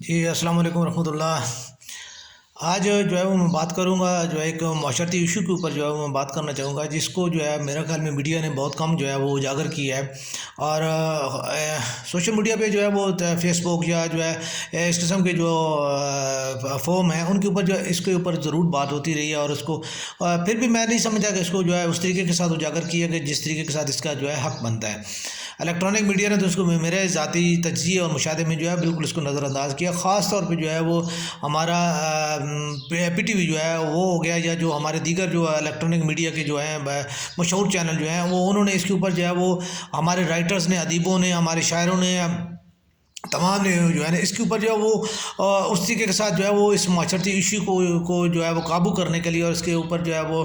جی السلام علیکم ورحمۃ اللہ۔ آج جو ہے وہ میں بات کروں گا جو ہے ایک معاشرتی ایشو کے اوپر جو ہے وہ میں بات کرنا چاہوں گا، جس کو جو ہے میرا خیال میں میڈیا نے بہت کم جو ہے وہ اجاگر کیا ہے۔ اور سوشل میڈیا پہ جو ہے وہ فیس بک یا جو ہے اس قسم کے جو فورم ہیں ان کے اوپر جو ہے اس کے اوپر ضرور بات ہوتی رہی ہے، اور اس کو پھر بھی میں نہیں سمجھا کہ اس کو جو ہے اس طریقے کے ساتھ اجاگر کیا کہ جس طریقے کے ساتھ اس کا جو ہے حق بنتا ہے۔ الیکٹرانک میڈیا نے تو اس کو میرے ذاتی تجزیے اور مشاہدے میں جو ہے بالکل اس کو نظر انداز کیا، خاص طور پہ جو ہے وہ ہمارا پی ٹی وی جو ہے وہ ہو گیا، یا جو ہمارے دیگر جو الیکٹرانک میڈیا کے جو ہیں مشہور چینل جو ہیں وہ انہوں نے اس کے اوپر جو ہے وہ ہمارے رائٹرز نے، ادیبوں نے، ہمارے شاعروں نے، تمام نے جو ہے نا اس کے اوپر جو ہے وہ اس طریقے کے ساتھ جو ہے وہ اس معاشرتی ایشو کو جو ہے وہ قابو کرنے کے لیے اور اس کے اوپر جو ہے وہ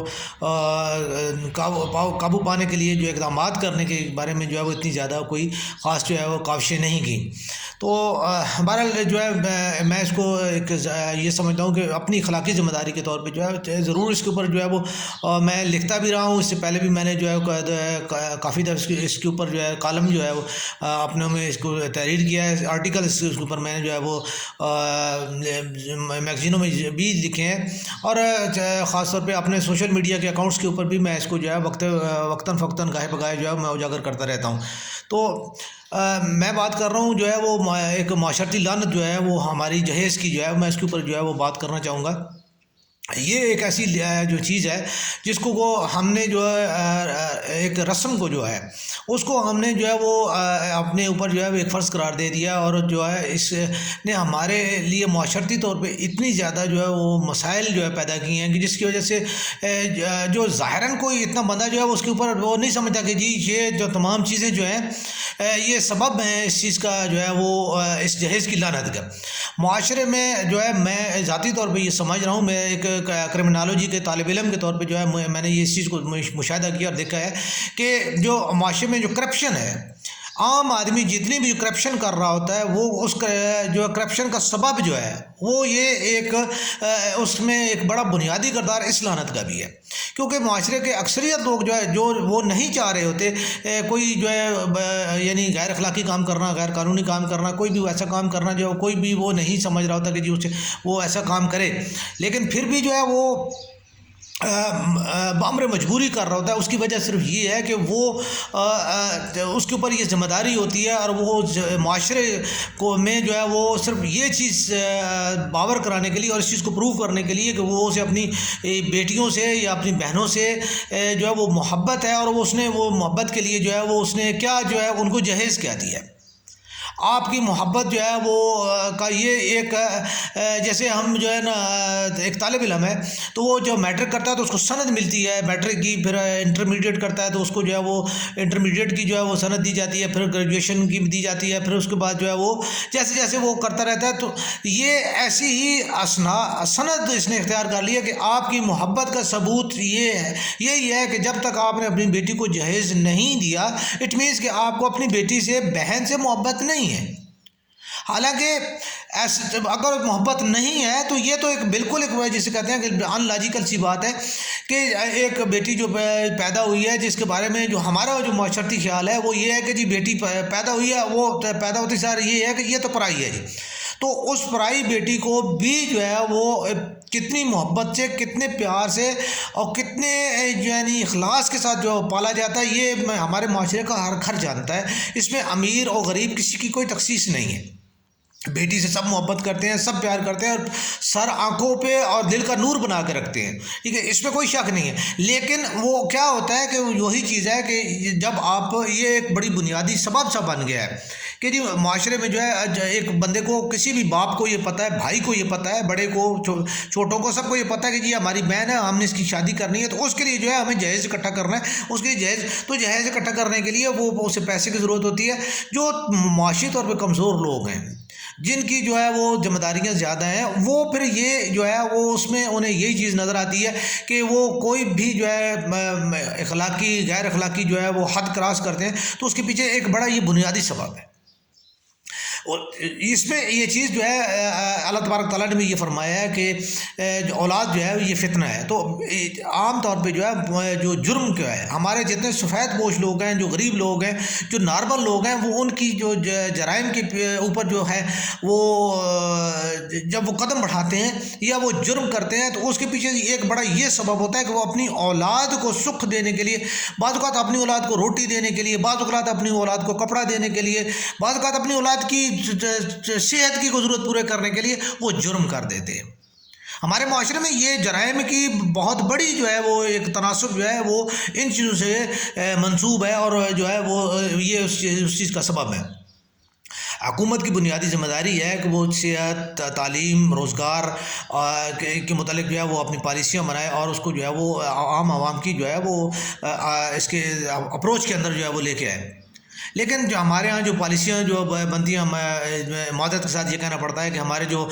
قابو پانے کے لیے جو اقدامات کرنے کے بارے میں جو ہے وہ اتنی زیادہ کوئی خاص جو ہے وہ کاوشیں نہیں کی۔ تو بہرحال جو ہے میں اس کو ایک یہ سمجھتا ہوں کہ اپنی اخلاقی ذمہ داری کے طور پہ جو ہے ضرور اس کے اوپر جو ہے وہ میں لکھتا بھی رہا ہوں۔ اس سے پہلے بھی میں نے جو ہے کافی دفعہ اس کے اوپر جو ہے کالم جو ہے وہ اپنے میں اس کو تحریر کیا ہے، آرٹیکل اس کے اوپر میں نے جو ہے وہ میگزینوں میں بھی لکھے ہیں، اور خاص طور پہ اپنے سوشل میڈیا کے اکاؤنٹس کے اوپر بھی میں اس کو جو ہے وقتاً فوقتاً گاہے بگاہے جو ہے میں اجاگر کرتا رہتا ہوں۔ تو میں بات کر رہا ہوں جو ہے وہ ایک معاشرتی لعنت جو ہے وہ ہماری جہیز کی جو ہے میں اس کے اوپر جو ہے وہ بات کرنا چاہوں گا۔ یہ ایک ایسی جو چیز ہے جس کو وہ ہم نے جو ہے ایک رسم کو جو ہے اس کو ہم نے جو ہے وہ اپنے اوپر جو ہے ایک فرض قرار دے دیا، اور جو ہے اس نے ہمارے لیے معاشرتی طور پہ اتنی زیادہ جو ہے وہ مسائل جو ہے پیدا کیے ہیں کہ جس کی وجہ سے جو ظاہراً کوئی اتنا بندہ جو ہے اس کے اوپر وہ نہیں سمجھتا کہ جی یہ جو تمام چیزیں جو ہیں یہ سبب ہیں اس چیز کا جو ہے وہ اس جہیز کی لعنت کا۔ معاشرے میں جو ہے میں ذاتی طور پہ یہ سمجھ رہا ہوں، میں ایک کرمنالوجی کے طالب علم کے طور پہ جو ہے میں نے یہ اس چیز کو مشاہدہ کیا اور دیکھا ہے کہ جو معاشرے میں جو کرپشن ہے، عام آدمی جتنی بھی کرپشن کر رہا ہوتا ہے وہ اس جو کرپشن کا سبب جو ہے وہ یہ ایک اس میں ایک بڑا بنیادی کردار اس لعنت کا بھی ہے، کیونکہ معاشرے کے اکثریت لوگ جو ہے جو وہ نہیں چاہ رہے ہوتے کوئی جو ہے یعنی غیر اخلاقی کام کرنا، غیر قانونی کام کرنا، کوئی بھی ایسا کام کرنا جو کوئی بھی وہ نہیں سمجھ رہا ہوتا کہ جی اسے وہ ایسا کام کرے، لیکن پھر بھی جو ہے وہ بامر مجبوری کر رہا ہوتا ہے۔ اس کی وجہ صرف یہ ہے کہ وہ اس کے اوپر یہ ذمہ داری ہوتی ہے، اور وہ معاشرے کو میں جو ہے وہ صرف یہ چیز باور کرانے کے لیے اور اس چیز کو پروو کرنے کے لیے کہ وہ اسے اپنی بیٹیوں سے یا اپنی بہنوں سے جو ہے وہ محبت ہے، اور وہ اس نے وہ محبت کے لیے جو ہے وہ اس نے کیا جو ہے ان کو جہیز کیا دیا ہے۔ آپ کی محبت جو ہے وہ کا یہ ایک جیسے ہم جو ہے نا ایک طالب علم ہے تو وہ جو میٹرک کرتا ہے تو اس کو سند ملتی ہے میٹرک کی، پھر انٹرمیڈیٹ کرتا ہے تو اس کو جو ہے وہ انٹرمیڈیٹ کی جو ہے وہ سند دی جاتی ہے، پھر گریجویشن کی بھی دی جاتی ہے، پھر اس کے بعد جو ہے وہ جیسے جیسے وہ کرتا رہتا ہے۔ تو یہ ایسی ہی سند اس نے اختیار کر لیا کہ آپ کی محبت کا ثبوت یہی ہے کہ جب تک آپ نے اپنی بیٹی کو جہیز نہیں دیا اٹ مینس کہ آپ کو اپنی بیٹی سے، بہن سے محبت نہیں ہے۔ حالانکہ اگر محبت نہیں ہے تو یہ تو ایک بالکل ایک جسے کہتے ہیں کہ ان لاجیکل سی بات ہے کہ ایک بیٹی جو پیدا ہوئی ہے جس کے بارے میں جو ہمارا جو معاشرتی خیال ہے وہ یہ ہے کہ جی بیٹی پیدا ہوئی ہے، وہ پیدا ہوتی سار یہ ہے کہ یہ تو پرائی ہے جی، تو اس پرائی بیٹی کو بھی جو ہے وہ کتنی محبت سے، کتنے پیار سے اور کتنے یعنی اخلاص کے ساتھ جو پالا جاتا ہے یہ ہمارے معاشرے کا ہر گھر جانتا ہے۔ اس میں امیر اور غریب کسی کی کوئی تخصیص نہیں ہے، بیٹی سے سب محبت کرتے ہیں، سب پیار کرتے ہیں، اور سر آنکھوں پہ اور دل کا نور بنا کے رکھتے ہیں، ٹھیک ہے، اس میں کوئی شک نہیں ہے۔ لیکن وہ کیا ہوتا ہے کہ وہی چیز ہے کہ جب آپ یہ ایک بڑی بنیادی سبب سا بن گیا ہے کہ جی معاشرے میں جو ہے ایک بندے کو، کسی بھی باپ کو یہ پتہ ہے، بھائی کو یہ پتہ ہے، بڑے کو، چھوٹوں کو، سب کو یہ پتہ ہے کہ جی ہماری بہن ہے، ہم نے اس کی شادی کرنی ہے، تو اس کے لیے جو ہے ہمیں جہیز اکٹھا کرنا ہے، اس کے لیے جہیز اکٹھا کرنے کے لیے وہ اسے پیسے کی ضرورت ہوتی ہے۔ جو معاشی طور پہ کمزور لوگ ہیں، جن کی جو ہے وہ ذمہ داریاں زیادہ ہیں، وہ پھر یہ جو ہے وہ اس میں انہیں یہی چیز نظر آتی ہے کہ وہ کوئی بھی جو ہے اخلاقی غیر اخلاقی جو ہے وہ حد کراس کرتے ہیں، تو اس کے پیچھے ایک بڑا یہ بنیادی سبب ہے۔ اور اس میں یہ چیز جو ہے اللہ تبارک تعالیٰ نے بھی یہ فرمایا ہے کہ اولاد جو ہے یہ فتنہ ہے. تو عام طور پہ جو ہے جو جرم کیا ہے، ہمارے جتنے سفید پوش لوگ ہیں، جو غریب لوگ ہیں، جو نارمل لوگ ہیں، وہ ان کی جو جرائم کے اوپر جو ہے وہ جب وہ قدم بڑھاتے ہیں یا وہ جرم کرتے ہیں تو اس کے پیچھے ایک بڑا یہ سبب ہوتا ہے کہ وہ اپنی اولاد کو سکھ دینے کے لیے، بعض اوقات اپنی اولاد کو روٹی دینے کے لیے، بعض اوقات اپنی اولاد کو کپڑا دینے کے لیے، بعض اوقات اپنی اولاد کی صحت کی ضرورت پورے کرنے کے لیے وہ جرم کر دیتے ہیں. ہمارے معاشرے میں یہ جرائم کی بہت بڑی جو ہے وہ ایک تناسب جو ہے وہ ان چیزوں سے منسوب ہے، اور جو ہے وہ یہ اس چیز کا سبب ہے. حکومت کی بنیادی ذمہ داری ہے کہ وہ صحت، تعلیم، روزگار کے متعلق جو ہے وہ اپنی پالیسیاں بنائے اور اس کو جو ہے وہ عوام کی جو ہے وہ اس کے اپروچ کے اندر جو ہے وہ لے کے آئے. لیکن جو ہمارے ہاں جو پالیسیاں جو بنتی ہیں، معذرت کے ساتھ یہ کہنا پڑتا ہے کہ ہمارے جو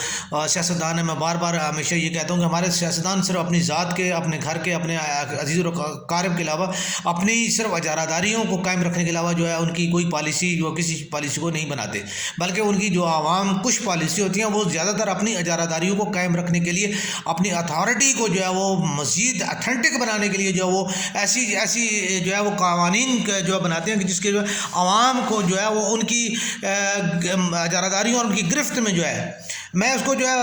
سیاستدان ہیں، میں بار بار ہمیشہ یہ کہتا ہوں کہ ہمارے سیاستدان صرف اپنی ذات کے، اپنے گھر کے، اپنے عزیز و اقارب کے علاوہ اپنی صرف اجارہ داریوں کو قائم رکھنے کے علاوہ جو ہے ان کی کوئی پالیسی جو کسی پالیسی کو نہیں بناتے، بلکہ ان کی جو عوام کش پالیسی ہوتی ہیں وہ زیادہ تر اپنی اجارہ داریوں کو قائم رکھنے کے لیے، اپنی اتھارٹی کو جو ہے وہ مزید اتھینٹک بنانے کے لیے جو ہے وہ ایسی جو ہے وہ قوانین جو ہے بناتے ہیں کہ جس کے جو عوام کو جو ہے وہ ان کی اجارہ داریوں اور ان کی گرفت میں جو ہے، میں اس کو جو ہے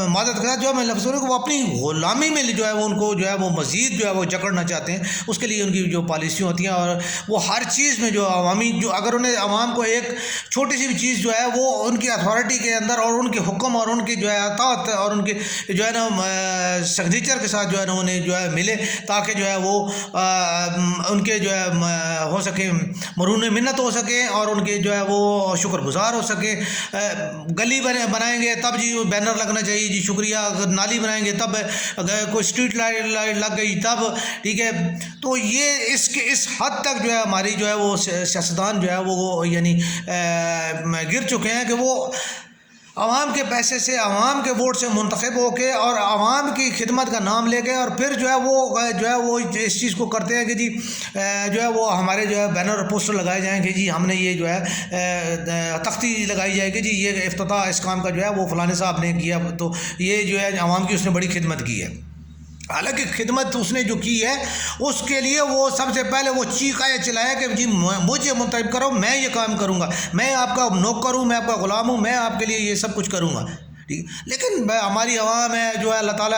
معذرت کے ساتھ جو ہے میں لفظ کہ وہ اپنی غلامی میں جو ہے وہ ان کو جو ہے وہ مزید جو ہے وہ جکڑنا چاہتے ہیں. اس کے لیے ان کی جو پالیسیاں ہوتی ہیں اور وہ ہر چیز میں جو عوامی جو اگر انہیں عوام کو ایک چھوٹی سی بھی چیز جو ہے وہ ان کی اتھارٹی کے اندر اور ان کے حکم اور ان کی جو ہے اطاعت اور ان کے جو ہے نا سگنیچر کے ساتھ جو ہے نا انہیں جو ہے ملے، تاکہ جو ہے وہ ان کے جو ہے ہو سکے مرہون منت ہو سکے اور ان کے جو ہے وہ شکر گزار ہو سکے. گلی بنائیں گے تب جی بینر لگنا چاہیے جی شکریہ، اگر نالی بنائیں گے تب، اگر کوئی اسٹریٹ لائٹ لگ گئی تب، ٹھیک ہے. تو یہ اس حد تک جو ہے ہماری جو ہے وہ سیاستدان جو ہے وہ یعنی گر چکے ہیں کہ وہ عوام کے پیسے سے، عوام کے ووٹ سے منتخب ہو کے اور عوام کی خدمت کا نام لے کے اور پھر جو ہے وہ اس چیز کو کرتے ہیں کہ جی جو ہے وہ ہمارے جو ہے بینر اور پوسٹر لگائے جائیں کہ جی ہم نے یہ جو ہے تختی لگائی جائے کہ جی یہ افتتاح اس کام کا جو ہے وہ فلانے صاحب نے کیا، تو یہ جو ہے عوام کی اس نے بڑی خدمت کی ہے. حالانکہ خدمت اس نے جو کی ہے اس کے لیے وہ سب سے پہلے وہ چیخائے چلایا کہ جی مجھے منتخب کرو، میں یہ کام کروں گا، میں آپ کا نوکر ہوں، میں آپ کا غلام ہوں، میں آپ کے لیے یہ سب کچھ کروں گا. ٹھیک. لیکن ہماری عوام ہے جو ہے اللہ تعالیٰ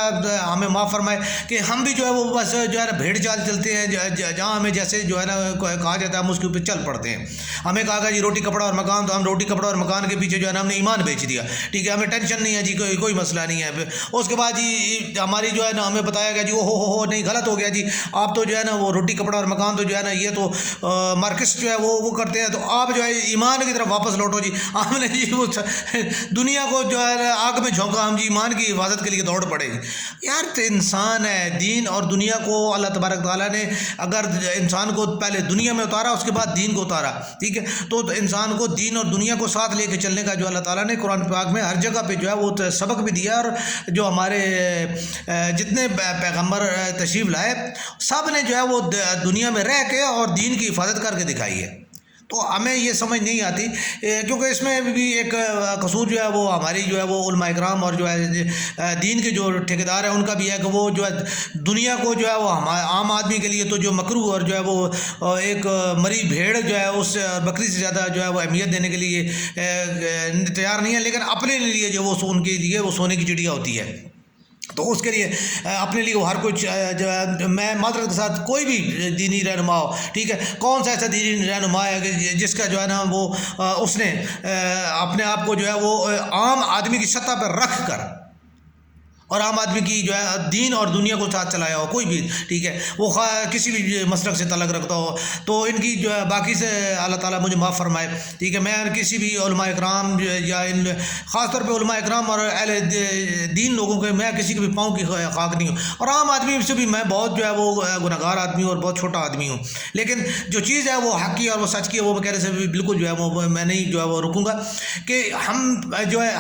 ہمیں معاف فرمائے کہ ہم بھی جو ہے وہ بس جو ہے نا بھیڑ چال چلتے ہیں، جہاں ہمیں جیسے جو ہے نا کہا جاتا ہے ہم اس کے اوپر چل پڑتے ہیں. ہمیں کہا گیا جی روٹی کپڑا اور مکان، تو ہم روٹی کپڑا اور مکان کے پیچھے جو ہے نا ہم نے ایمان بیچ دیا. ٹھیک ہے، ہمیں ٹینشن نہیں ہے جی، کوئی مسئلہ نہیں ہے. اس کے بعد جی ہماری جو ہے نا ہمیں بتایا گیا جی ہو نہیں غلط ہو گیا جی، آپ تو جو ہے نا وہ روٹی کپڑا اور مکان تو جو ہے نا یہ تو مارکسٹ جو ہے وہ کرتے ہیں، تو آپ جو ہے ایمان کی طرف واپس لوٹو جی. ہم نے جی وہ دنیا کو جو ہے آگ میں جھونکا، ہم جی ایمان کی حفاظت کے لیے دوڑ پڑے. یار تو انسان ہے، دین اور دنیا کو اللہ تبارک تعالیٰ نے اگر انسان کو پہلے دنیا میں اتارا اس کے بعد دین کو اتارا، ٹھیک ہے، تو انسان کو دین اور دنیا کو ساتھ لے کے چلنے کا جو اللہ تعالیٰ نے قرآن پاک میں ہر جگہ پہ جو ہے وہ سبق بھی دیا. اور جو ہمارے جتنے پیغمبر تشریف لائے سب نے جو ہے وہ دنیا میں رہ کے اور دین کی حفاظت کر کے دکھائی ہے. تو ہمیں یہ سمجھ نہیں آتی کیونکہ اس میں بھی ایک قصور جو ہے وہ ہماری جو ہے وہ علماء اکرام اور جو ہے دین کے جو ٹھیکیدار ہیں ان کا بھی ہے کہ وہ جو ہے دنیا کو جو ہے وہ عام آدمی کے لیے تو جو مکروہ اور جو ہے وہ ایک مری بھیڑ جو ہے اس بکری سے زیادہ جو ہے وہ اہمیت دینے کے لیے تیار نہیں ہے، لیکن اپنے لیے جو وہ ان کے لیے وہ سونے کی چڑیا ہوتی ہے. تو اس کے لیے اپنے لیے وہ ہر کچھ جو ہے، میں معذرت کے ساتھ کوئی بھی دینی رہنما ہو، ٹھیک ہے، کون سا ایسا دینی رہنما ہے کہ جس کا جو ہے نا وہ اس نے اپنے آپ کو جو ہے وہ عام آدمی کی سطح پر رکھ کر اور عام آدمی کی جو ہے دین اور دنیا کو ساتھ چلایا ہو، کوئی بھی، ٹھیک ہے، وہ کسی بھی مسلک سے تعلق رکھتا ہو، تو ان کی جو ہے باقی سے اللہ تعالیٰ مجھے معاف فرمائے. ٹھیک ہے، میں کسی بھی علماء اکرام یا ان خاص طور پہ علماء اکرام اور اہل دین لوگوں کے میں کسی کے بھی پاؤں کی خاک نہیں ہوں، اور عام آدمی سے بھی میں بہت جو ہے وہ گنہگار آدمی ہوں اور بہت چھوٹا آدمی ہوں. لیکن جو چیز ہے وہ حق کی اور وہ سچ کی ہے، وہ کہنے سے بھی بالکل جو ہے وہ میں نہیں جو ہے وہ رکوں گا کہ ہم جو ہے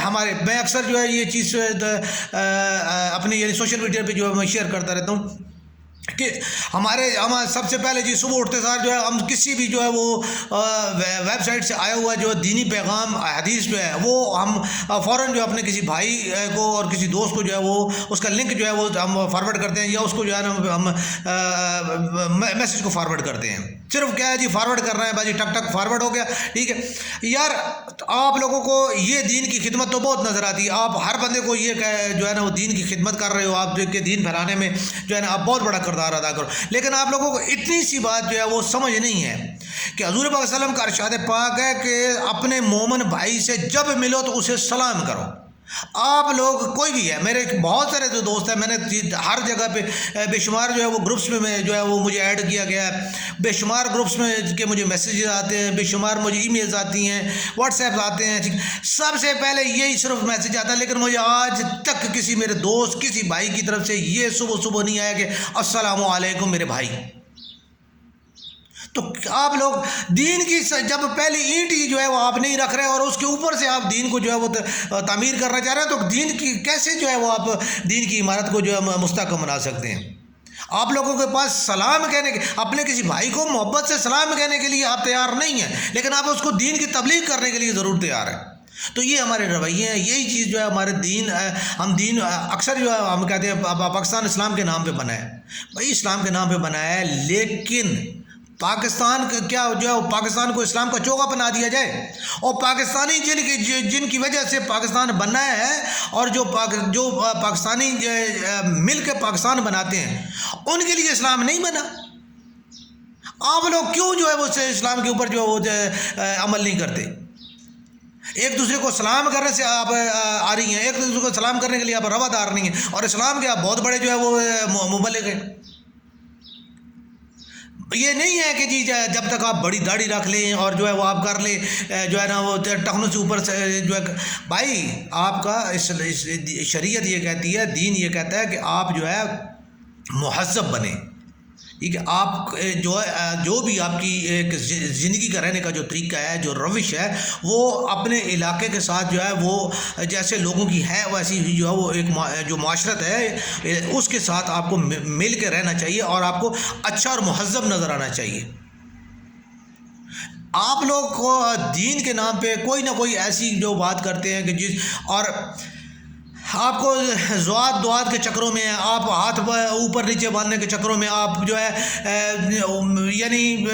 میں اکثر جو ہے یہ چیز اپنے یعنی سوشل میڈیا پہ جو ہے میں شیئر کرتا رہتا ہوں کہ ہم سب سے پہلے جی صبح اٹھتے ساتھ جو ہے ہم کسی بھی جو ہے وہ ویب سائٹ سے آیا ہوا جو دینی پیغام حدیث جو ہے وہ ہم فوراً جو اپنے کسی بھائی کو اور کسی دوست کو جو ہے وہ اس کا لنک جو ہے وہ ہم فارورڈ کرتے ہیں، یا اس کو جو ہے نا ہم میسیج کو فارورڈ کرتے ہیں۔ صرف کیا ہے جی فارورڈ کر رہے ہیں، بھائی ٹک ٹک فارورڈ ہو گیا، ٹھیک ہے یار۔ آپ لوگوں کو یہ دین کی خدمت تو بہت نظر آتی ہے، آپ ہر بندے کو یہ جو ہے نا وہ دین کی خدمت کر رہے ہو، آپ کے دین پھیلانے میں جو ہے نا آپ بہت بڑا کردار ادا کرو، لیکن آپ لوگوں کو اتنی سی بات جو ہے وہ سمجھ نہیں ہے کہ حضور پاک صلی اللہ علیہ وسلم کا ارشاد پاک ہے کہ اپنے مومن بھائی سے جب ملو تو اسے سلام کرو۔ آپ لوگ کوئی بھی ہے، میرے بہت سارے جو دوست ہیں، میں نے ہر جگہ پہ بے شمار جو ہے وہ گروپس میں جو ہے وہ مجھے ایڈ کیا گیا ہے، بے شمار گروپس میں کہ مجھے میسیجز آتے ہیں، بے شمار مجھے ای میلز آتی ہیں، واٹس ایپ آتے ہیں، سب سے پہلے یہی صرف میسیج آتا ہے، لیکن مجھے آج تک کسی میرے دوست کسی بھائی کی طرف سے یہ صبح نہیں آیا کہ السلام علیکم میرے بھائی۔ تو آپ لوگ دین کی جب پہلی اینٹ ہی جو ہے وہ آپ نہیں رکھ رہے اور اس کے اوپر سے آپ دین کو جو ہے وہ تعمیر کرنا چاہ رہے ہیں، تو دین کی کیسے جو ہے وہ آپ دین کی عمارت کو جو ہے مستحکم بنا سکتے ہیں؟ آپ لوگوں کے پاس سلام کہنے کے، اپنے کسی بھائی کو محبت سے سلام کہنے کے لیے آپ تیار نہیں ہیں، لیکن آپ اس کو دین کی تبلیغ کرنے کے لیے ضرور تیار ہیں۔ تو یہ ہمارے رویے ہیں، یہی چیز جو ہے ہمارے دین، ہم دین اکثر جو ہے ہم کہتے ہیں پاکستان اسلام کے نام پہ بنا ہے، بھائی اسلام کے نام پہ بنا ہے، لیکن پاکستان کیا جو ہے پاکستان کو اسلام کا چوغا بنا دیا جائے، اور پاکستانی جن کی وجہ سے پاکستان بنا ہے اور جو پاکستانی مل کے پاکستان بناتے ہیں ان کے لیے اسلام نہیں بنا۔ آپ لوگ کیوں جو ہے وہ اسلام کے اوپر جو ہے وہ عمل نہیں کرتے؟ ایک دوسرے کو سلام کرنے سے آپ آ رہی ہیں، ایک دوسرے کو سلام کرنے کے لیے آپ روادار نہیں ہیں، اور اسلام کے آپ بہت بڑے جو ہے وہ مبلغ ہیں۔ یہ نہیں ہے کہ جی جب تک آپ بڑی داڑھی رکھ لیں اور جو ہے وہ آپ کر لیں جو ہے نا وہ ٹخنوں سے اوپر سے جو ہے، بھائی آپ کا شریعت یہ کہتی ہے، دین یہ کہتا ہے کہ آپ جو ہے مہذب بنیں، ٹھیک ہے، آپ جو بھی آپ کی ایک زندگی کا رہنے کا جو طریقہ ہے، جو روش ہے، وہ اپنے علاقے کے ساتھ جو ہے وہ جیسے لوگوں کی ہے ویسی ہی جو ہے وہ ایک جو معاشرت ہے اس کے ساتھ آپ کو مل کے رہنا چاہیے اور آپ کو اچھا اور مہذب نظر آنا چاہیے۔ آپ لوگ کو دین کے نام پہ کوئی نہ کوئی ایسی جو بات کرتے ہیں کہ اور آپ کو زوات دعات کے چکروں میں، آپ ہاتھ اوپر نیچے باندھنے کے چکروں میں آپ جو ہے یعنی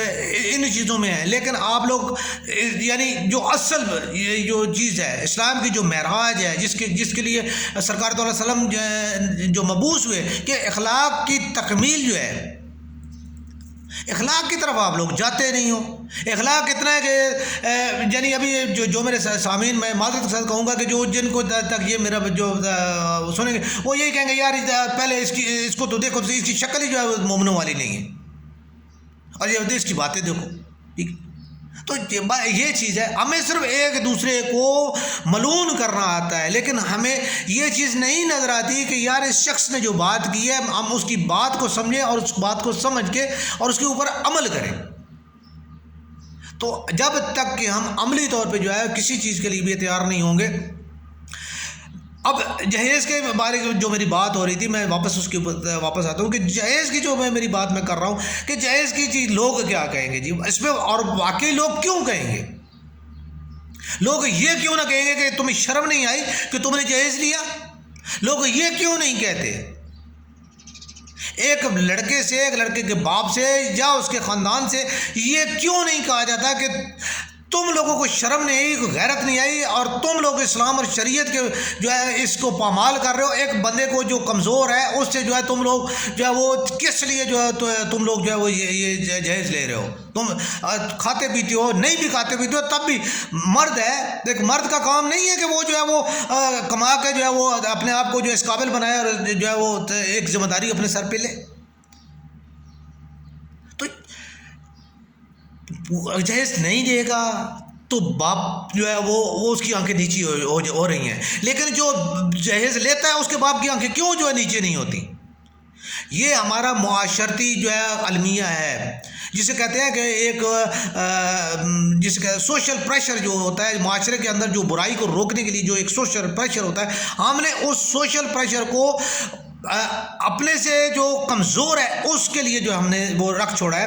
ان چیزوں میں ہیں، لیکن آپ لوگ یعنی جو اصل جو چیز ہے اسلام کی جو معراج ہے، جس کے لیے سرکار صلی اللہ علیہ وسلم جو مبعوث ہوئے، کہ اخلاق کی تکمیل جو ہے، اخلاق کی طرف آپ لوگ جاتے نہیں ہو۔ اخلاق اتنا ہے کہ یعنی ابھی جو میرے سامعین، میں معذرت کے ساتھ کہوں گا کہ جو جن کو تک یہ میرا جو سنیں گے وہ یہی کہیں گے یار پہلے اس کو تو دیکھو، اس کی شکل ہی جو ہے مومنوں والی نہیں ہے، اور یہ اس کی باتیں دیکھو، ٹھیک۔ تو یہ چیز ہے، ہمیں صرف ایک دوسرے کو ملعون کرنا آتا ہے، لیکن ہمیں یہ چیز نہیں نظر آتی کہ یار اس شخص نے جو بات کی ہے ہم اس کی بات کو سمجھیں اور اس بات کو سمجھ کے اور اس کے اوپر عمل کریں۔ تو جب تک کہ ہم عملی طور پہ جو ہے کسی چیز کے لیے بھی تیار نہیں ہوں گے۔ اب جہیز کے بارے میں جو میری بات ہو رہی تھی، میں واپس آتا ہوں کہ جہیز کی جو میری بات میں کر رہا ہوں کہ جہیز کی چیز لوگ کیا کہیں گے جی اس میں، اور واقعی لوگ کیوں کہیں گے؟ لوگ یہ کیوں نہ کہیں گے کہ تمہیں شرم نہیں آئی کہ تم نے جہیز لیا؟ لوگ یہ کیوں نہیں کہتے؟ ایک لڑکے سے، ایک لڑکے کے باپ سے یا اس کے خاندان سے یہ کیوں نہیں کہا جاتا کہ تم لوگوں کو شرم نہیں آئی، غیرت نہیں آئی، اور تم لوگ اسلام اور شریعت کے جو ہے اس کو پامال کر رہے ہو؟ ایک بندے کو جو کمزور ہے اس سے جو ہے تم لوگ جو ہے وہ کس لیے جو ہے تم لوگ جو ہے وہ یہ جہیز لے رہے ہو؟ تم کھاتے پیتے ہو، نہیں بھی کھاتے پیتے ہو تب بھی مرد ہے، ایک مرد کا کام نہیں ہے کہ وہ جو ہے وہ کما کے جو ہے وہ اپنے آپ کو جو اس قابل بنائے اور جو ہے وہ ایک ذمہ داری اپنے سر پہ لے۔ جہیز نہیں دے گا تو باپ جو ہے وہ اس کی آنکھیں نیچی ہو رہی ہیں، لیکن جو جہیز لیتا ہے اس کے باپ کی آنکھیں کیوں جو ہے نیچے نہیں ہوتی؟ یہ ہمارا معاشرتی جو ہے المیہ ہے، جسے کہتے ہیں کہ ایک جسے کہ سوشل پریشر جو ہوتا ہے معاشرے کے اندر، جو برائی کو روکنے کے لیے جو ایک سوشل پریشر ہوتا ہے، ہم نے اس سوشل پریشر کو اپنے سے جو کمزور ہے اس کے لیے جو ہم نے وہ رکھ چھوڑا ہے.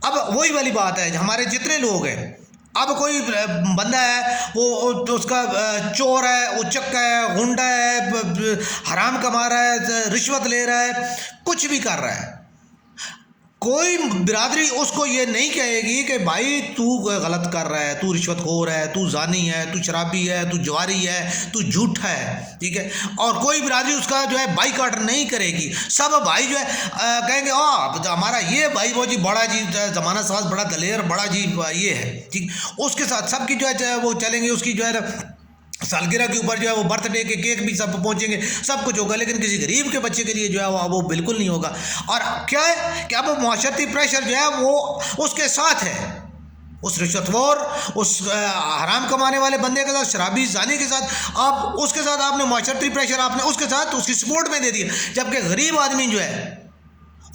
اب وہی والی بات ہے، ہمارے جتنے لوگ ہیں، اب کوئی بندہ ہے وہ اس کا چور ہے، اچک ہے، غنڈہ ہے، حرام کما رہا ہے، رشوت لے رہا ہے، کچھ بھی کر رہا ہے، کوئی برادری اس کو یہ نہیں کہے گی کہ بھائی تو غلط کر رہا ہے، تو رشوت خور ہے، تو زانی ہے، تو شرابی ہے، تو جواری ہے، تو جھوٹا ہے، ٹھیک ہے. اور کوئی برادری اس کا جو ہے بائی کاٹ نہیں کرے گی. سب بھائی جو ہے کہیں گے ہمارا یہ بھائی وہ جی بڑا جی زمانہ ساز، بڑا دلیر، بڑا جی یہ ہے، ٹھیک. اس کے ساتھ سب کی جو ہے وہ چلیں گے، اس کی جو ہے سالگرہ کے اوپر جو ہے وہ برتھ ڈے کے کیک بھی سب پہنچیں گے، سب کچھ ہوگا، لیکن کسی غریب کے بچے کے لیے جو ہے وہ بالکل نہیں ہوگا. اور کیا ہے کہ اب معاشرتی پریشر جو ہے وہ اس کے ساتھ ہے، اس رشوت خور، اس حرام کمانے والے بندے کے ساتھ، شرابی زانی کے ساتھ، آپ اس کے ساتھ آپ نے معاشرتی پریشر آپ نے اس کے ساتھ اس کی سپورٹ میں دے دیا. جبکہ غریب آدمی جو ہے،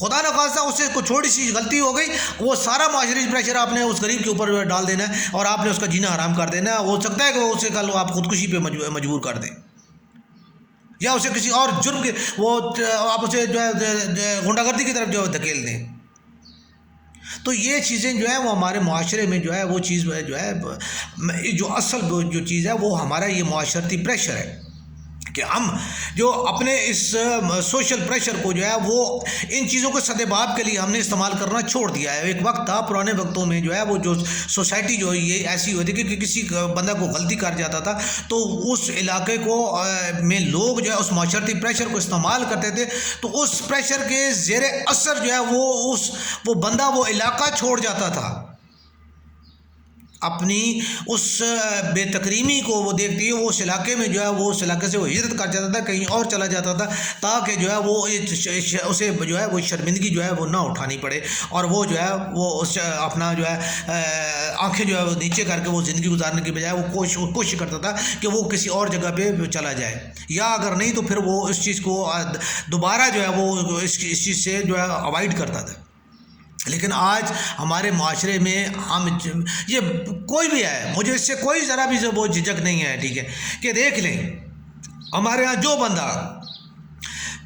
خدا نہ خواستہ اس سے کوئی چھوٹی سی غلطی ہو گئی، وہ سارا معاشرتی پریشر آپ نے اس غریب کے اوپر ڈال دینا ہے، اور آپ نے اس کا جینا حرام کر دینا ہے. ہو سکتا ہے کہ وہ اسے کل آپ خودکشی پہ مجبور کر دیں، یا اسے کسی اور جرم کے وہ آپ اسے جو ہے غنڈہ گردی کی طرف جو ہے دھکیل دیں. تو یہ چیزیں جو ہے وہ ہمارے معاشرے میں جو ہے وہ چیز جو ہے جو اصل جو چیز ہے وہ ہمارا یہ معاشرتی پریشر ہے، کہ ہم جو اپنے اس سوشل پریشر کو جو ہے وہ ان چیزوں کو سدباب کے لیے ہم نے استعمال کرنا چھوڑ دیا ہے. ایک وقت تھا پرانے وقتوں میں جو ہے وہ جو سوسائٹی جو یہ ایسی ہوتی کہ کسی بندہ کو غلطی کر جاتا تھا تو اس علاقے کو میں لوگ جو ہے اس معاشرتی پریشر کو استعمال کرتے تھے، تو اس پریشر کے زیر اثر جو ہے وہ بندہ وہ علاقہ چھوڑ جاتا تھا. اپنی اس بے تکریمی کو وہ دیکھتی ہے، وہ اس علاقے میں جو ہے وہ اس علاقے سے وہ ہجرت کر جاتا تھا، کہیں اور چلا جاتا تھا، تاکہ جو ہے وہ اسے جو ہے وہ شرمندگی جو ہے وہ نہ اٹھانی پڑے، اور وہ جو ہے وہ اس اپنا جو ہے آنکھیں جو ہے وہ نیچے کر کے وہ زندگی گزارنے کی بجائے وہ کوشش کرتا تھا کہ وہ کسی اور جگہ پہ چلا جائے، یا اگر نہیں تو پھر وہ اس چیز کو دوبارہ جو ہے وہ اس چیز سے جو ہے اوائڈ کرتا تھا. لیکن آج ہمارے معاشرے میں ہم یہ کوئی بھی ہے، مجھے اس سے کوئی ذرا بھی وہ جھجک نہیں ہے، ٹھیک ہے، کہ دیکھ لیں ہمارے ہاں جو بندہ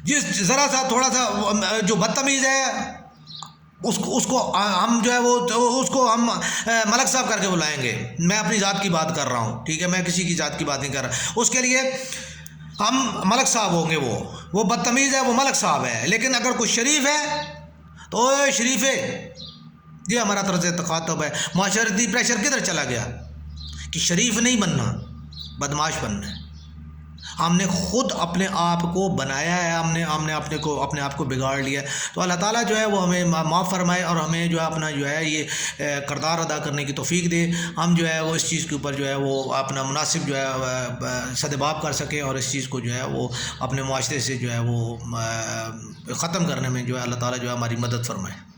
جس ذرا سا تھوڑا سا جو بدتمیز ہے اس کو ہم جو ہے وہ اس کو ہم ملک صاحب کر کے بلائیں گے. میں اپنی ذات کی بات کر رہا ہوں، ٹھیک ہے، میں کسی کی ذات کی بات نہیں کر رہا. اس کے لیے ہم ملک صاحب ہوں گے، وہ بدتمیز ہے، وہ ملک صاحب ہے. لیکن اگر کوئی شریف ہے تو شریف ہے، یہ ہمارا طرز تخاطب ہے. معاشرتی پریشر کدھر چلا گیا کہ شریف نہیں بننا، بدمعاش بننا ہے. ہم نے خود اپنے آپ کو بنایا ہے، ہم نے اپنے آپ کو بگاڑ لیا. تو اللہ تعالیٰ جو ہے وہ ہمیں معاف فرمائے، اور ہمیں جو ہے اپنا جو ہے یہ کردار ادا کرنے کی توفیق دے. ہم جو ہے وہ اس چیز کے اوپر جو ہے وہ اپنا مناسب جو ہے سدباب کر سکیں، اور اس چیز کو جو ہے وہ اپنے معاشرے سے جو ہے وہ ختم کرنے میں جو ہے اللہ تعالیٰ جو ہے ہماری مدد فرمائے.